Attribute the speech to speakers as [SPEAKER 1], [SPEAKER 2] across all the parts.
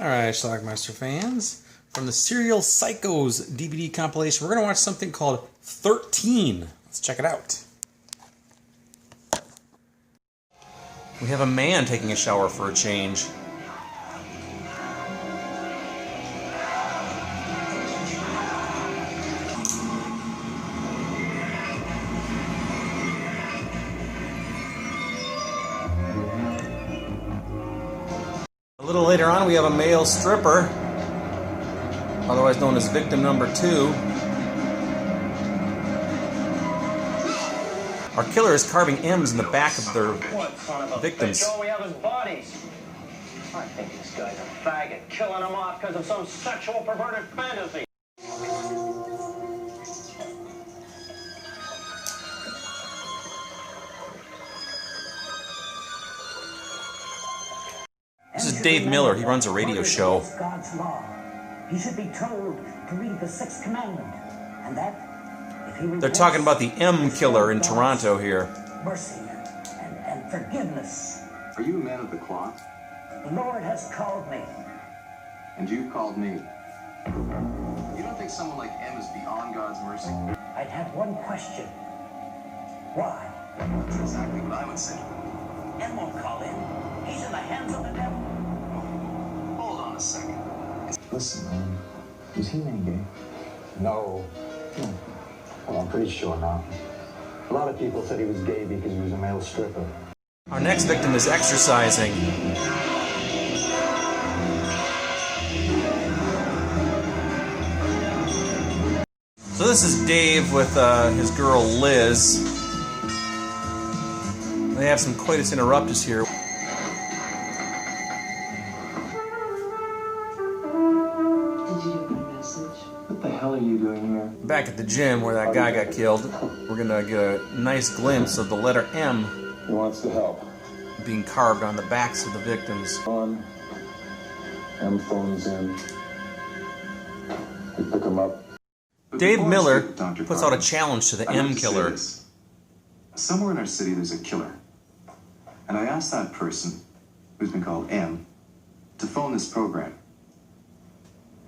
[SPEAKER 1] Alright, Schlockmeister fans, from the Serial Psychos DVD compilation, we're going to watch something called 13. Let's check it out. We have a man taking a shower for a change. A little later on, we have a male stripper, otherwise known as victim number 2. Our killer is carving M's in the back of their victims.
[SPEAKER 2] All we have is bodies. I think this guy's a faggot, killing them off because of some sexual perverted fantasy.
[SPEAKER 1] This is Dave Miller. He runs a radio show.
[SPEAKER 3] God's law. He should be told to read the 6th commandment, and that if he
[SPEAKER 1] They're talking about the M killer in Toronto here.
[SPEAKER 3] mercy and forgiveness.
[SPEAKER 4] Are you a man of the cloth?
[SPEAKER 3] The Lord has called me.
[SPEAKER 4] And you've called me. You don't think someone like M is beyond God's mercy?
[SPEAKER 3] I'd have one question. Why?
[SPEAKER 4] That's exactly what I would say.
[SPEAKER 3] M won't call in. He's in the hands of the devil.
[SPEAKER 4] Hold on a second.
[SPEAKER 5] Listen, man, was he man gay? No. Well, I'm pretty sure not. A lot of people said he was gay because he was a male stripper.
[SPEAKER 1] Our next victim is exercising. So this is Dave with his girl Liz. They have some coitus interruptus here.
[SPEAKER 4] What the hell are you doing here?
[SPEAKER 1] Back at the gym where that guy got killed, we're gonna get a nice glimpse of the letter M
[SPEAKER 6] He wants to help.
[SPEAKER 1] being carved on the backs of the victims.
[SPEAKER 6] On. M phones in. We pick him up.
[SPEAKER 4] But
[SPEAKER 1] Dave
[SPEAKER 4] before I
[SPEAKER 1] Miller
[SPEAKER 4] speak to Dr.
[SPEAKER 1] puts out a
[SPEAKER 4] Carter,
[SPEAKER 1] challenge to the
[SPEAKER 4] I'd like
[SPEAKER 1] M
[SPEAKER 4] to say
[SPEAKER 1] killer.
[SPEAKER 4] this. Somewhere in our city there's a killer. And I asked that person, who's been called M, to phone this program.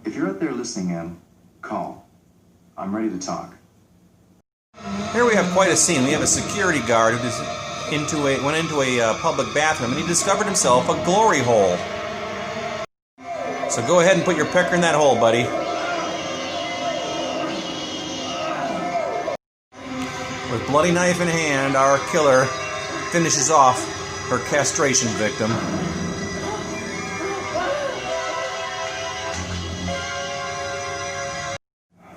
[SPEAKER 4] If you're out there listening, M, call. I'm ready to talk.
[SPEAKER 1] Here we have quite a scene. We have a security guard who went into a public bathroom and he discovered himself a glory hole. So go ahead and put your pecker in that hole, buddy. With bloody knife in hand, our killer finishes off her castration victim.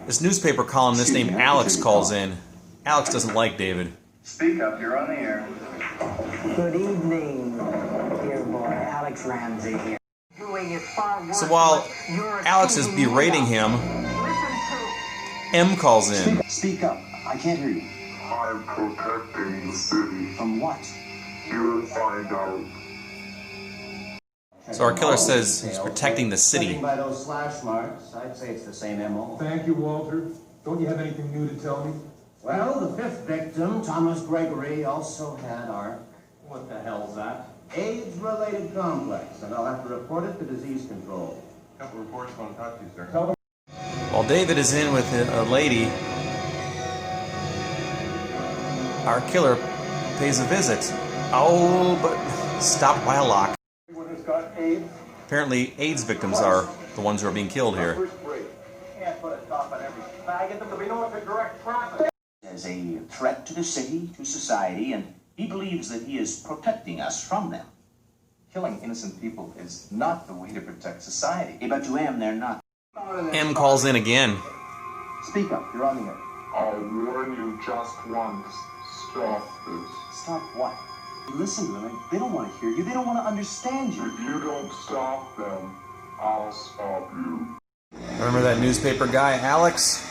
[SPEAKER 1] This newspaper columnist named Alex calls in. Alex doesn't like David.
[SPEAKER 4] Speak up, you're on the air.
[SPEAKER 3] Good evening, dear boy. Alex Ramsey here.
[SPEAKER 1] So while Alex is berating him, M calls in.
[SPEAKER 4] Speak up, I can't hear you.
[SPEAKER 6] I'm protecting the city.
[SPEAKER 4] From what?
[SPEAKER 6] You'll find out.
[SPEAKER 1] So our killer says he's protecting the city.
[SPEAKER 2] Judging by those slash marks, I'd say it's the same MO.
[SPEAKER 7] Thank you, Walter. Don't you have anything new to tell me?
[SPEAKER 2] Well, the 5th victim, Thomas Gregory, also had our, what the hell's that? AIDS-related complex, and I'll have to report it to disease control.
[SPEAKER 6] Couple reports on talk to you, sir.
[SPEAKER 1] While David is in with a lady, our killer pays a visit. Oh, but stopped by a lock.
[SPEAKER 6] Everyone who's got AIDS,
[SPEAKER 1] Apparently, AIDS victims are the ones who are being killed here.
[SPEAKER 6] first break.
[SPEAKER 2] Can't put a top on every faggot, but we know it's a direct traffic.
[SPEAKER 8] As a threat to the city, to society, and he believes that he is protecting us from them.
[SPEAKER 4] Killing innocent people is not the way to protect society.
[SPEAKER 8] But to M, they're not.
[SPEAKER 1] M calls in again.
[SPEAKER 4] Speak up, you're on the air.
[SPEAKER 6] I'll warn you just once. Stop this.
[SPEAKER 4] Stop what? Listen to them. They don't want to hear you. They don't want to understand you.
[SPEAKER 6] If you don't stop them, I'll stop you.
[SPEAKER 1] Remember that newspaper guy, Alex?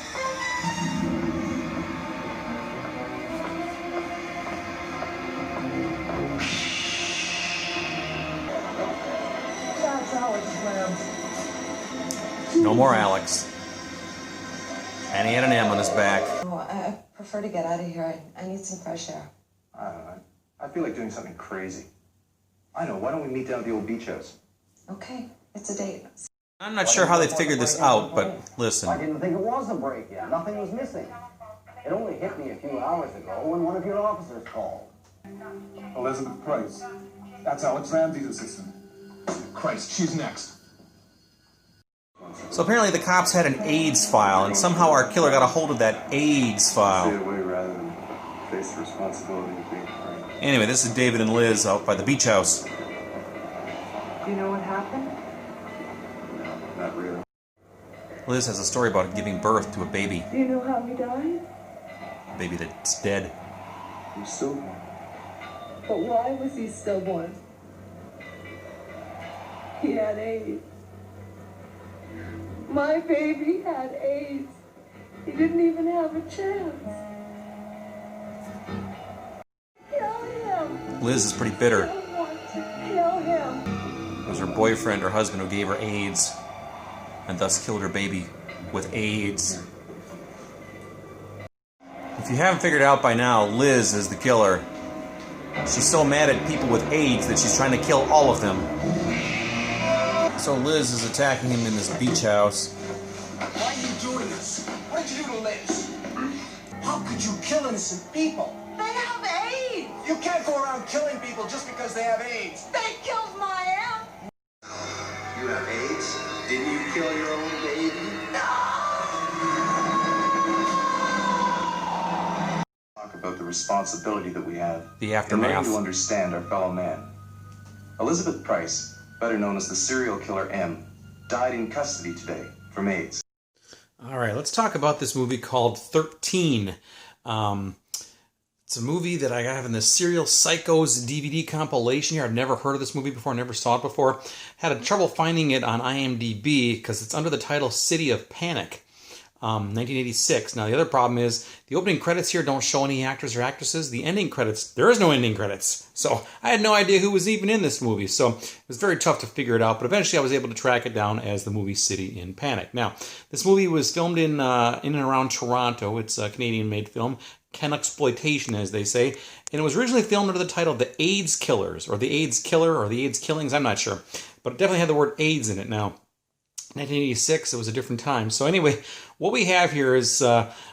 [SPEAKER 3] That's Alex Rams.
[SPEAKER 1] No more Alex. And he had an M on his back.
[SPEAKER 9] Oh, I prefer to get out of here. I need some fresh air.
[SPEAKER 4] I don't know. I feel like doing something crazy. I know. Why don't we meet down at the old beach house?
[SPEAKER 9] Okay. It's a date.
[SPEAKER 1] I'm not sure how they figured this out, but listen.
[SPEAKER 2] I didn't think it was a break-in. Nothing was missing. It only hit me a few hours ago when one of your officers called.
[SPEAKER 7] Elizabeth Price. That's Alex Ramsey's assistant. Christ, she's next.
[SPEAKER 1] So apparently the cops had an AIDS file, and somehow our killer got a hold of that AIDS
[SPEAKER 4] Stay
[SPEAKER 1] file.
[SPEAKER 4] away rather than face the responsibility of being framed.
[SPEAKER 1] Anyway, this is David and Liz out by the beach house.
[SPEAKER 9] Do you know what happened?
[SPEAKER 4] No, not really.
[SPEAKER 1] Liz has a story about giving birth to a baby.
[SPEAKER 9] Do you know how he died?
[SPEAKER 1] A baby that's dead.
[SPEAKER 4] You're stillborn.
[SPEAKER 9] But why was he stillborn? He had AIDS. My baby had AIDS. He didn't even have a chance. Kill him.
[SPEAKER 1] Liz is pretty bitter.
[SPEAKER 9] I want to kill him.
[SPEAKER 1] It was her boyfriend or husband who gave her AIDS, and thus killed her baby with AIDS. If you haven't figured it out by now, Liz is the killer. She's so mad at people with AIDS that she's trying to kill all of them. So Liz is attacking him in this beach house.
[SPEAKER 2] Why are you doing this? What did you do to Liz? How could you kill innocent people?
[SPEAKER 9] They have AIDS.
[SPEAKER 2] You can't go around killing people just because they have AIDS.
[SPEAKER 9] They killed my aunt.
[SPEAKER 2] You have AIDS? Didn't you kill your own baby?
[SPEAKER 4] Talk about the responsibility that we have
[SPEAKER 1] The
[SPEAKER 4] in learning
[SPEAKER 1] aftermath.
[SPEAKER 4] to understand our fellow man. Elizabeth Price, better known as the serial killer M, died in custody today from AIDS.
[SPEAKER 1] All right, let's talk about this movie called 13. It's a movie that I have in the Serial Psychos DVD compilation here. I've never heard of this movie before, never saw it before. Had trouble finding it on IMDb because it's under the title City of Panic, 1986. Now, the other problem is the opening credits here don't show any actors or actresses. The ending credits, there is no ending credits. So I had no idea who was even in this movie. So it was very tough to figure it out. But eventually I was able to track it down as the movie City in Panic. Now, this movie was filmed in and around Toronto. It's a Canadian-made film. Exploitation, as they say, and it was originally filmed under the title The AIDS Killers, or The AIDS Killer, or The AIDS Killings, I'm not sure, but it definitely had the word AIDS in it. Now, 1986, it was a different time. So anyway, what we have here is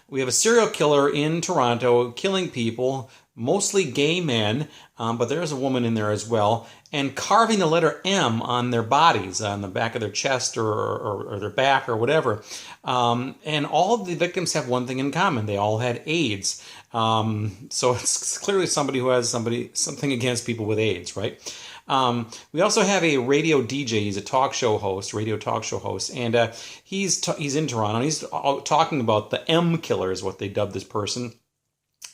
[SPEAKER 1] we have a serial killer in Toronto killing people, mostly gay men, but there's a woman in there as well, and carving the letter M on their bodies, on the back of their chest or their back or whatever. And all of the victims have one thing in common. They all had AIDS. So it's clearly somebody who has something against people with AIDS, right? We also have a radio DJ. He's a radio talk show host, and he's in Toronto. And he's talking about the M killer is what they dubbed this person.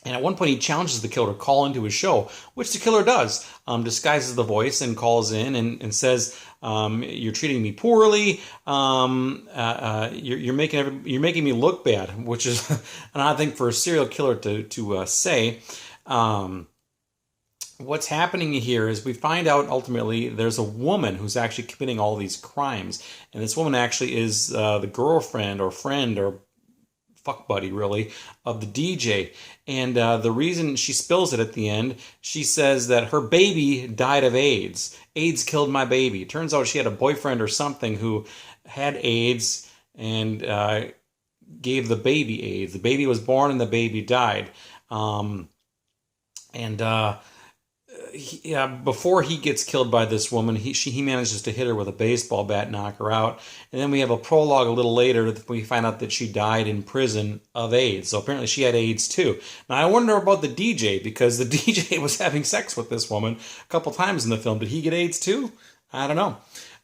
[SPEAKER 1] And at one point, he challenges the killer to call into his show, which the killer does, disguises the voice and calls in and says, "You're treating me poorly. You're making me look bad," which is an odd thing for a serial killer to say. What's happening here is we find out ultimately there's a woman who's actually committing all these crimes, and this woman actually is the girlfriend or friend or fuck buddy, really, of the DJ. And the reason she spills it at the end, she says that her baby died of AIDS. AIDS killed my baby. It turns out she had a boyfriend or something who had AIDS and gave the baby AIDS. The baby was born and the baby died. Before he gets killed by this woman, he manages to hit her with a baseball bat, knock her out. And then we have a prologue a little later that we find out that she died in prison of AIDS. So apparently she had AIDS too. Now I wonder about the DJ, because the DJ was having sex with this woman a couple times in the film. Did he get AIDS too? I don't know.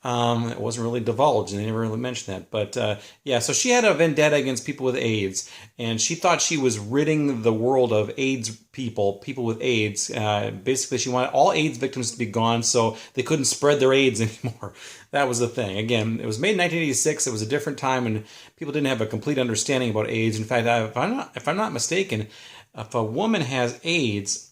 [SPEAKER 1] It wasn't really divulged, and they never really mentioned that. But so she had a vendetta against people with AIDS, and she thought she was ridding the world of AIDS people with AIDS. Basically, she wanted all AIDS victims to be gone so they couldn't spread their AIDS anymore. That was the thing. Again, it was made in 1986. It was a different time, and people didn't have a complete understanding about AIDS. In fact, if I'm not mistaken, if a woman has AIDS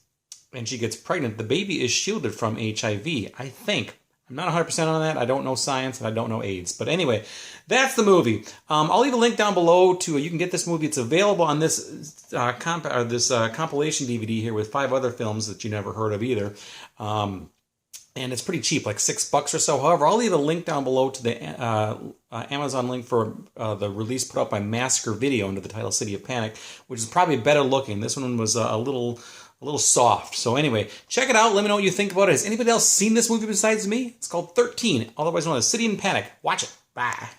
[SPEAKER 1] and she gets pregnant, the baby is shielded from HIV, I think. I'm not 100% on that. I don't know science and I don't know AIDS. But anyway, that's the movie. I'll leave a link down below to you can get this movie. It's available on this compilation DVD here with 5 other films that you never heard of either. and it's pretty cheap, like $6 or so. However, I'll leave a link down below to the Amazon link for the release put out by Massacre Video under the title City of Panic, which is probably better looking. This one was a little soft. So anyway, check it out. Let me know what you think about it. Has anybody else seen this movie besides me? It's called 13, otherwise known as City in Panic. Watch it. Bye.